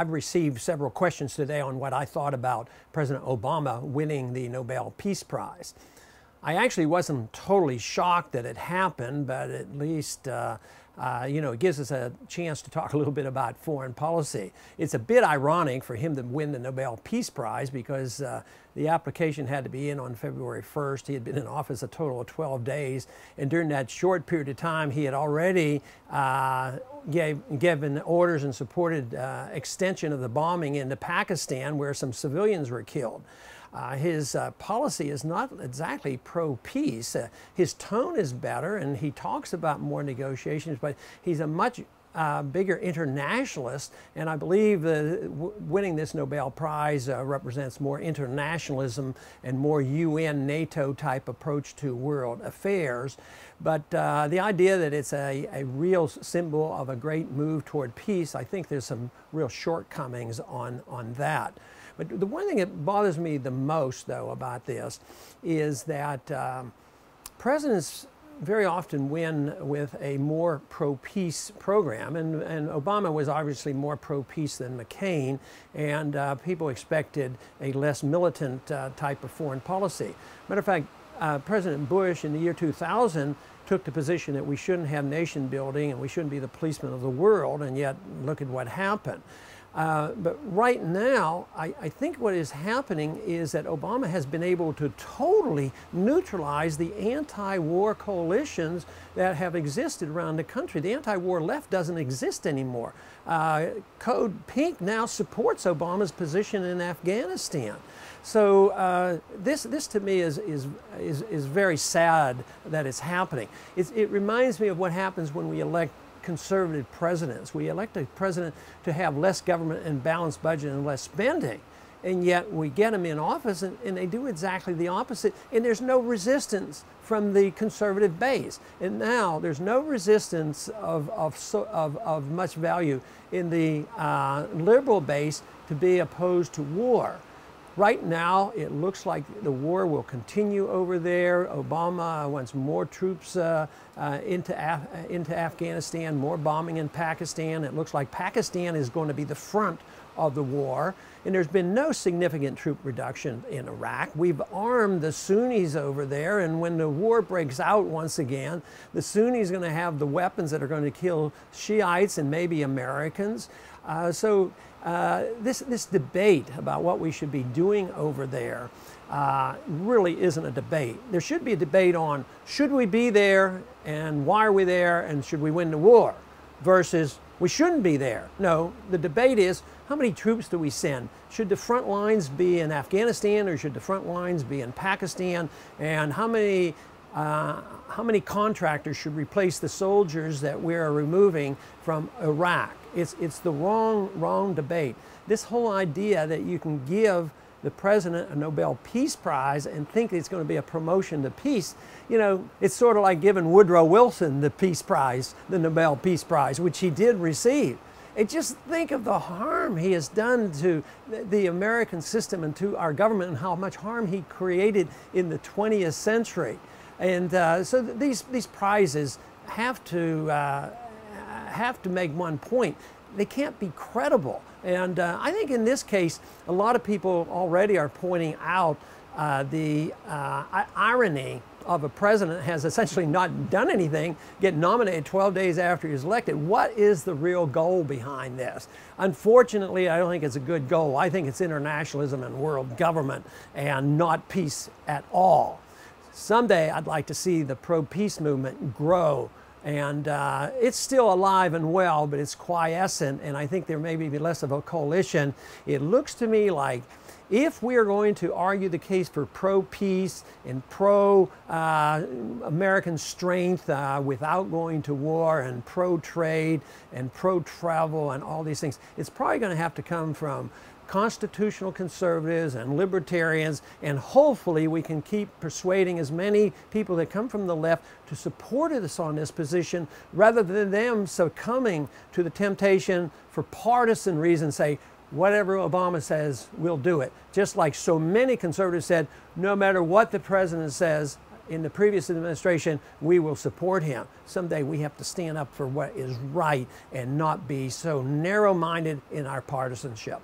I've received several questions today on what I thought about President Obama winning the Nobel Peace Prize. I actually wasn't totally shocked that it happened, but at least it gives us a chance to talk a little bit about foreign policy. It's a bit ironic for him to win the Nobel Peace Prize because the application had to be in on February 1st. He had been in office a total of 12 days, and during that short period of time, he had already given orders and supported extension of the bombing into Pakistan, where some civilians were killed. His policy is not exactly pro-peace. His tone is better, and he talks about more negotiations, but he's a much bigger internationalist, and I believe winning this Nobel Prize represents more internationalism and more UN, NATO type approach to world affairs. But the idea that it's a real symbol of a great move toward peace, I think there's some real shortcomings on that. But the one thing that bothers me the most, though, about this is that presidents very often win with a more pro-peace program, and Obama was obviously more pro-peace than McCain, and people expected a less militant type of foreign policy. Matter of fact, President Bush in the year 2000 took the position that we shouldn't have nation building and we shouldn't be the policemen of the world, and yet look at what happened. But right now, I think what is happening is that Obama has been able to totally neutralize the anti-war coalitions that have existed around the country. The anti-war left doesn't exist anymore. Code Pink now supports Obama's position in Afghanistan. So this to me is very sad that it's happening. It reminds me of what happens when we elect conservative presidents. We elect a president to have less government and balanced budget and less spending, and yet we get them in office and they do exactly the opposite, and there's no resistance from the conservative base. And now there's no resistance of much value in the liberal base to be opposed to war. Right now, it looks like the war will continue over there. Obama wants more troops into Afghanistan, more bombing in Pakistan. It looks like Pakistan is going to be the front of the war. And there's been no significant troop reduction in Iraq. We've armed the Sunnis over there, and when the war breaks out once again, the Sunnis are going to have the weapons that are going to kill Shiites and maybe Americans. This debate about what we should be doing over there really isn't a debate. There should be a debate on should we be there and why are we there and should we win the war versus we shouldn't be there. No, the debate is how many troops do we send? Should the front lines be in Afghanistan or should the front lines be in Pakistan? And how many contractors should replace the soldiers that we're removing from Iraq? It's the wrong debate. This whole idea that you can give the president a Nobel Peace Prize and think it's going to be a promotion to peace, it's sort of like giving Woodrow Wilson the Peace Prize, the Nobel Peace Prize, which he did receive. And just think of the harm he has done to the American system and to our government and how much harm he created in the 20th century. And so these prizes have to make one point. They can't be credible. And I think in this case, a lot of people already are pointing out the irony of a president has essentially not done anything, get nominated 12 days after he's elected. What is the real goal behind this? Unfortunately, I don't think it's a good goal. I think it's internationalism and world government and not peace at all. Someday I'd like to see the pro-peace movement grow, and it's still alive and well, but it's quiescent, and I think there may be less of a coalition. It looks to me like if we are going to argue the case for pro-peace and pro-American strength without going to war and pro-trade and pro-travel and all these things, it's probably going to have to come from constitutional conservatives and libertarians, and hopefully we can keep persuading as many people that come from the left to support us on this position rather than them succumbing to the temptation for partisan reasons, say, whatever Obama says, we'll do it. Just like so many conservatives said, no matter what the president says, in the previous administration, we will support him. Someday we have to stand up for what is right and not be so narrow-minded in our partisanship.